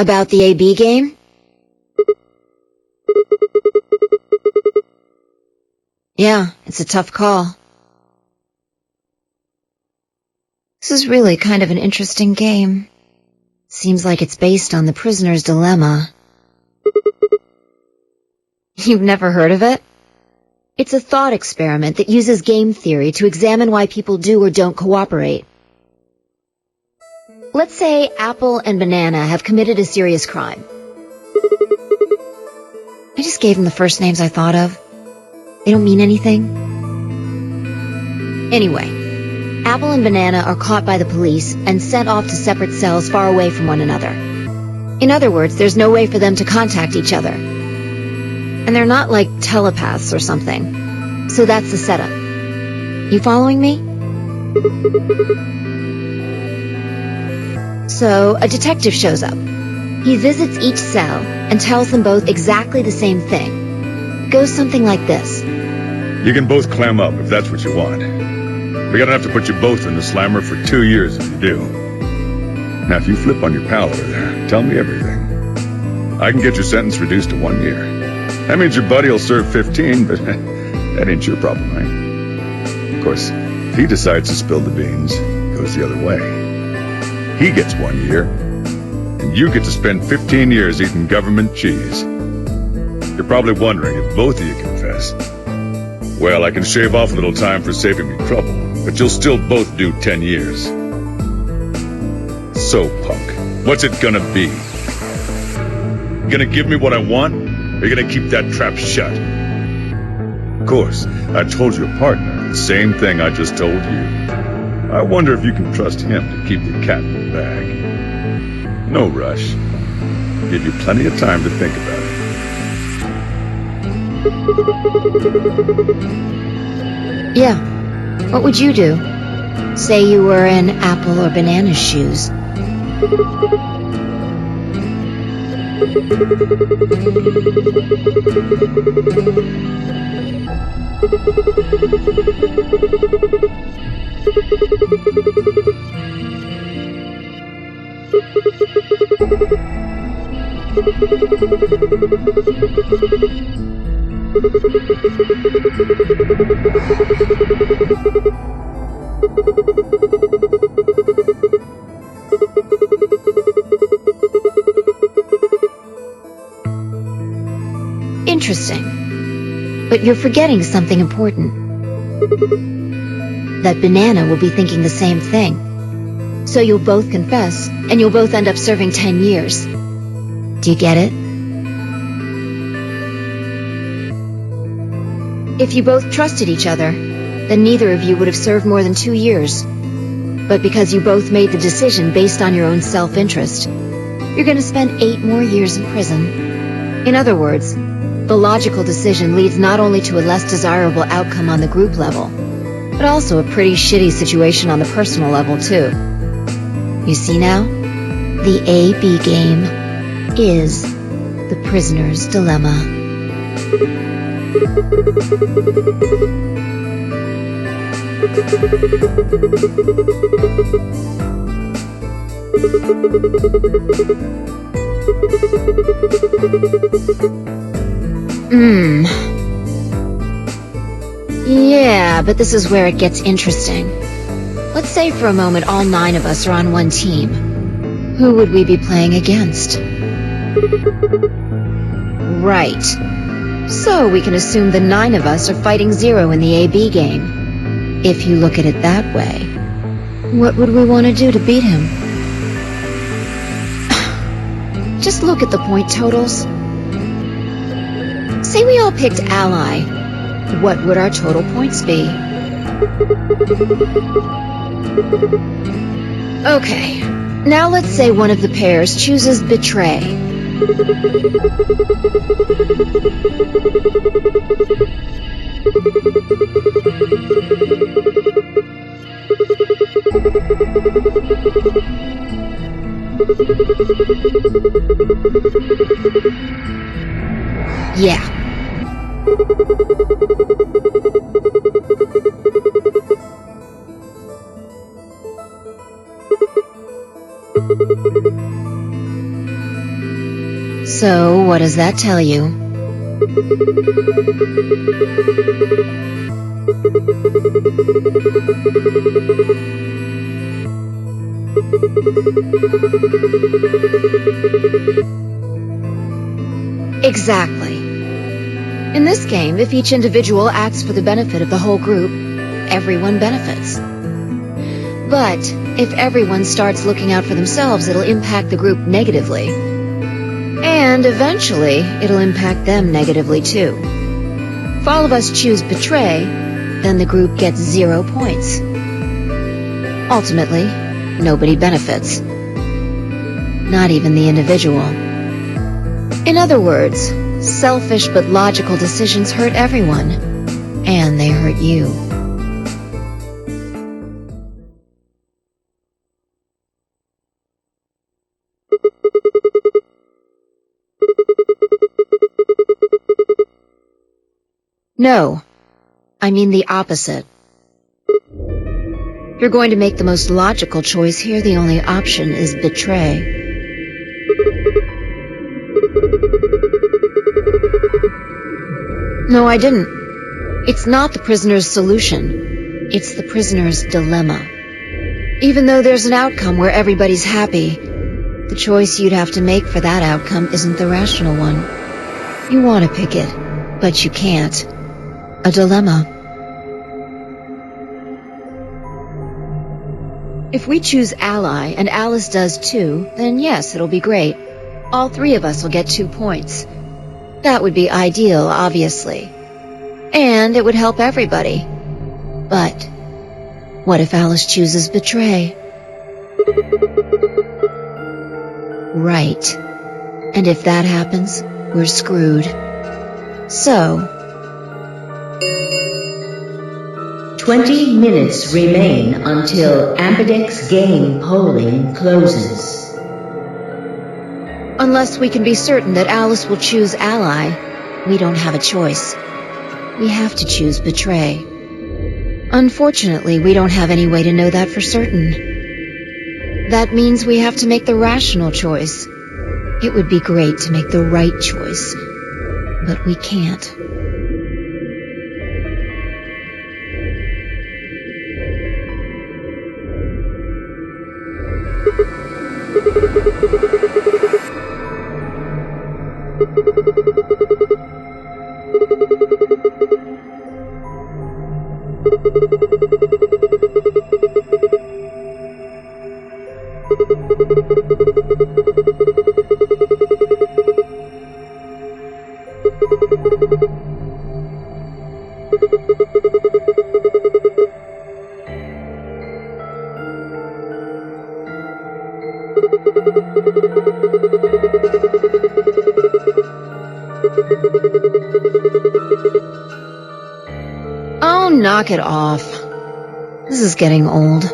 About the AB game? Yeah, it's a tough call. This is really kind of an interesting game. Seems like it's based on the prisoner's dilemma. You've never heard of it? It's a thought experiment that uses game theory to examine why people do or don't cooperate. Let's say Apple and Banana have committed a serious crime. I just gave them the first names I thought of. They don't mean anything. Anyway, Apple and Banana are caught by the police and sent off to separate cells far away from one another. In other words, there's no way for them to contact each other. And they're not like telepaths or something. So that's the setup. You following me? So, a detective shows up. He visits each cell and tells them both exactly the same thing. It goes something like this. You can both clam up if that's what you want. We're gonna have to put you both in the slammer for 2 years if you do. Now, if you flip on your pal over there, tell me everything. I can get your sentence reduced to 1 year. That means your buddy will serve 15, but that ain't your problem, right? Of course, if he decides to spill the beans, it goes the other way. He gets 1 year, and you get to spend 15 years eating government cheese. You're probably wondering if both of you confess. Well, I can shave off a little time for saving me trouble, but you'll still both do 10 years. So, punk, what's it gonna be? You gonna give me what I want, or you gonna keep that trap shut? Of course, I told your partner the same thing I just told you. I wonder if you can trust him to keep the cat in the bag. No rush. Give you plenty of time to think about it. Yeah. What would you do? Say you were in Apple or Banana's shoes. Interesting. But you're forgetting something important. That Banana will be thinking the same thing. So you'll both confess, and you'll both end up serving 10 years. Do you get it? If you both trusted each other, then neither of you would have served more than 2 years. But because you both made the decision based on your own self-interest, you're going to spend 8 more years in prison. In other words, the logical decision leads not only to a less desirable outcome on the group level, but also a pretty shitty situation on the personal level, too. You see now? The A-B game is the prisoner's dilemma. Yeah, but this is where it gets interesting. Let's say for a moment all 9 of us are on one team. Who would we be playing against? Right. So we can assume the 9 of us are fighting 0 in the AB game. If you look at it that way, what would we want to do to beat him? Just look at the point totals. Say we all picked Ally. What would our total points be? Okay, now let's say one of the pairs chooses Betray. Yeah. So, what does that tell you? Exactly. In this game, if each individual acts for the benefit of the whole group, everyone benefits. But if everyone starts looking out for themselves, it'll impact the group negatively. And eventually, it'll impact them negatively too. If all of us choose betray, then the group gets 0 points. Ultimately, nobody benefits. Not even the individual. In other words, selfish but logical decisions hurt everyone, and they hurt you. No, I mean the opposite. If you're going to make the most logical choice here, the only option is betray. No, I didn't. It's not the prisoner's solution. It's the prisoner's dilemma. Even though there's an outcome where everybody's happy, the choice you'd have to make for that outcome isn't the rational one. You want to pick it, but you can't. A dilemma. If we choose ally, and Alice does too, then yes, it'll be great. All 3 of us will get 2 points. That would be ideal, obviously. And it would help everybody. But what if Alice chooses betray? Right. And if that happens, we're screwed. So, 20 minutes remain until Ambidex game polling closes. unless we can be certain that Alice will choose ally, we don't have a choice. We have to choose betray. Unfortunately, we don't have any way to know that for certain. That means we have to make the rational choice. It would be great to make the right choice, but we can't. Oh, knock it off. This is getting old.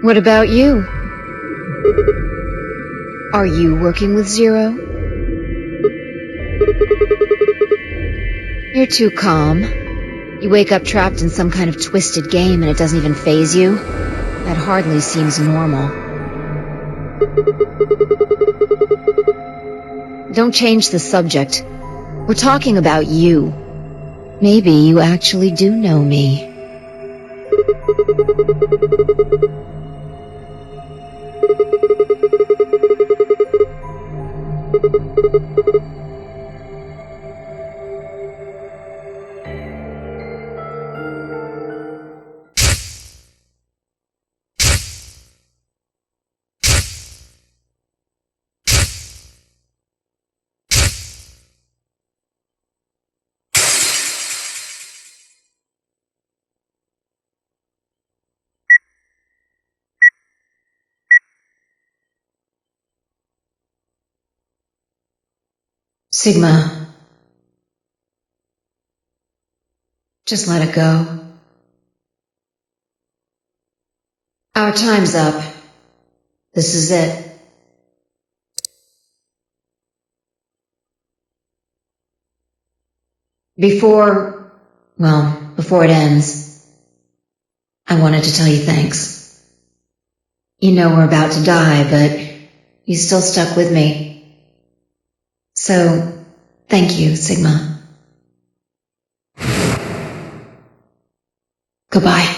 What about you? Are you working with Zero? You're too calm. You wake up trapped in some kind of twisted game and it doesn't even faze you? That hardly seems normal. Don't change the subject. We're talking about you. Maybe you actually do know me. Sigma. Just let it go. Our time's up. This is it. Before it ends, I wanted to tell you thanks. You know we're about to die, but you still stuck with me. So, thank you, Sigma. Goodbye.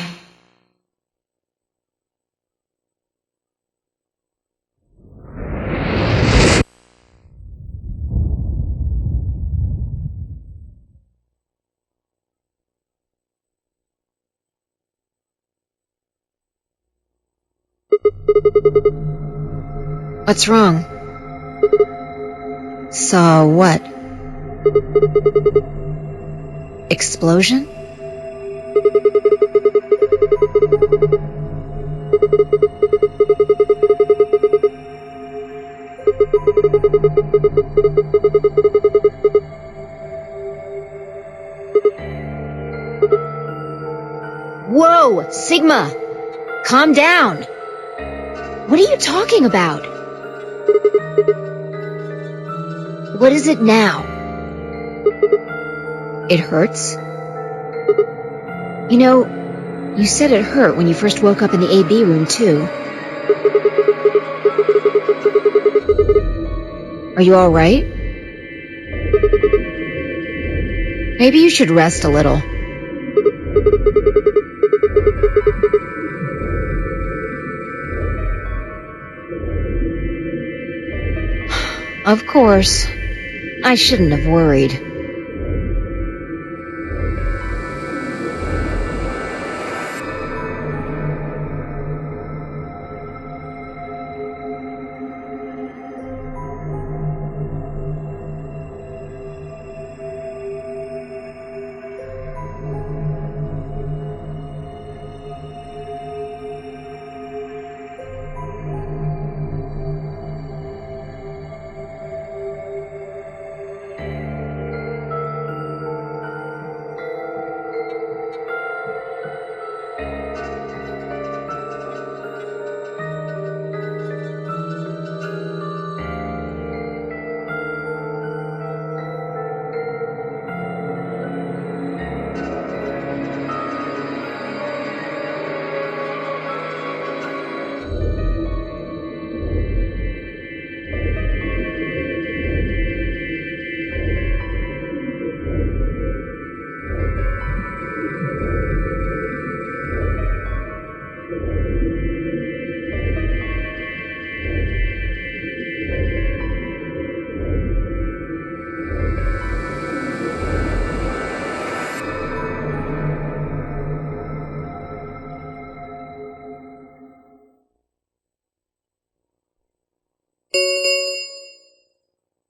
What's wrong? Saw what? Explosion? Whoa, Sigma! Calm down! What are you talking about? What is it now? It hurts? You know, you said it hurt when you first woke up in the AB room, too. Are you alright? Maybe you should rest a little. Of course. I shouldn't have worried.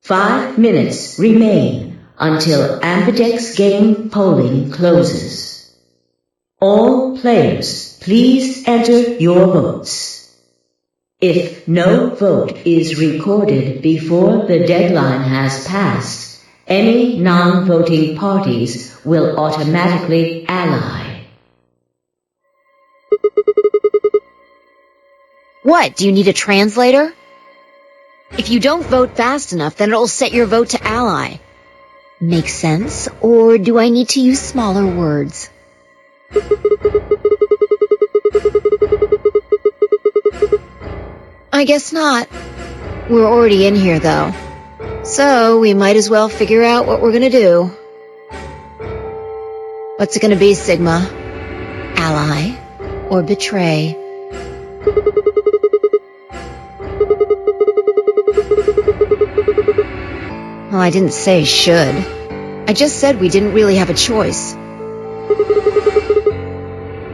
Five minutes remain until Ambidex game polling closes. All players, please enter your votes. If no vote is recorded before the deadline has passed, any non-voting parties will automatically ally. What, do you need a translator? If you don't vote fast enough, then it'll set your vote to ally. Make sense? Or do I need to use smaller words? I guess not. We're already in here, though. So we might as well figure out what we're gonna do. What's it gonna be, Sigma? Ally or betray? Well, I didn't say should. I just said we didn't really have a choice.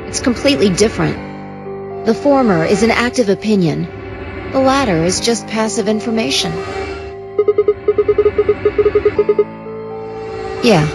It's completely different. The former is an active opinion. The latter is just passive information. Yeah.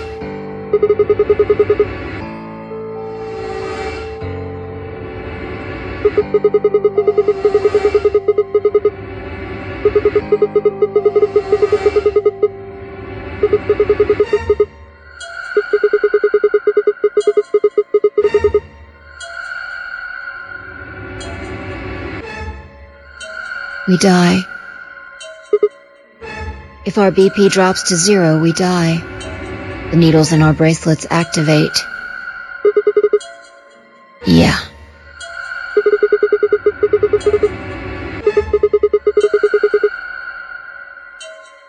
We die. If our BP drops to 0, we die. The needles in our bracelets activate. Yeah.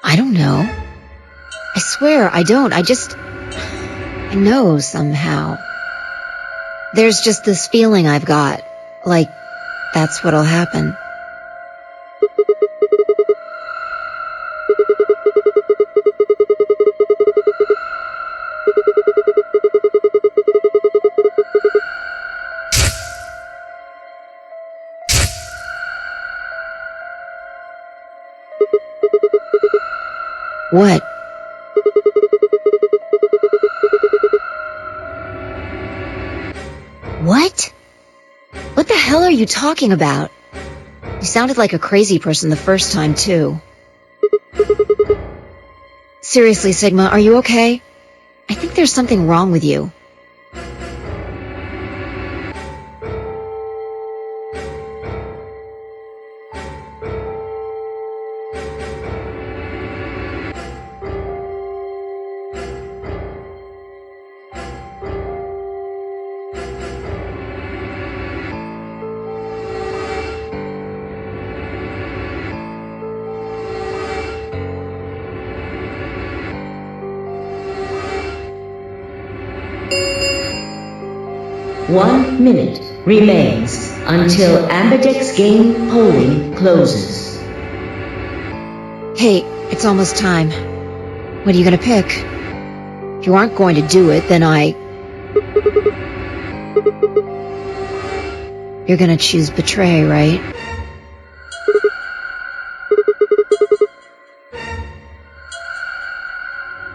I don't know. I swear I don't. I know somehow. There's just this feeling I've got. Like, that's what'll happen. What? What? What the hell are you talking about? You sounded like a crazy person the first time, too. Seriously, Sigma, are you okay? I think there's something wrong with you. One minute remains until Ambidex game polling closes. Hey, it's almost time. What are you gonna pick? If you aren't going to do it, then You're gonna choose betray, right?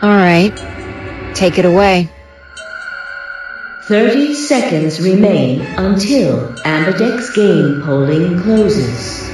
Alright. Take it away. 30 seconds remain until Ambidex game polling closes.